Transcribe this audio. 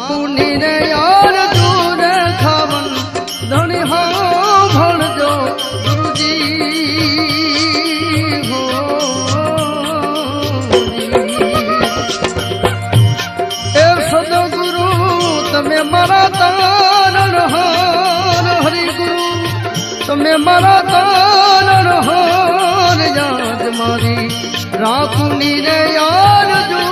રાખુની રે યાર દૂર ખાવન ધણી હો ભણજો ગુરુજી હો એ સદગુરુ તમે મારા તારણ હાર હરિ ગુરુ તમે મારા તારણ હાર યાદ મારી રાખુની રે યાર જો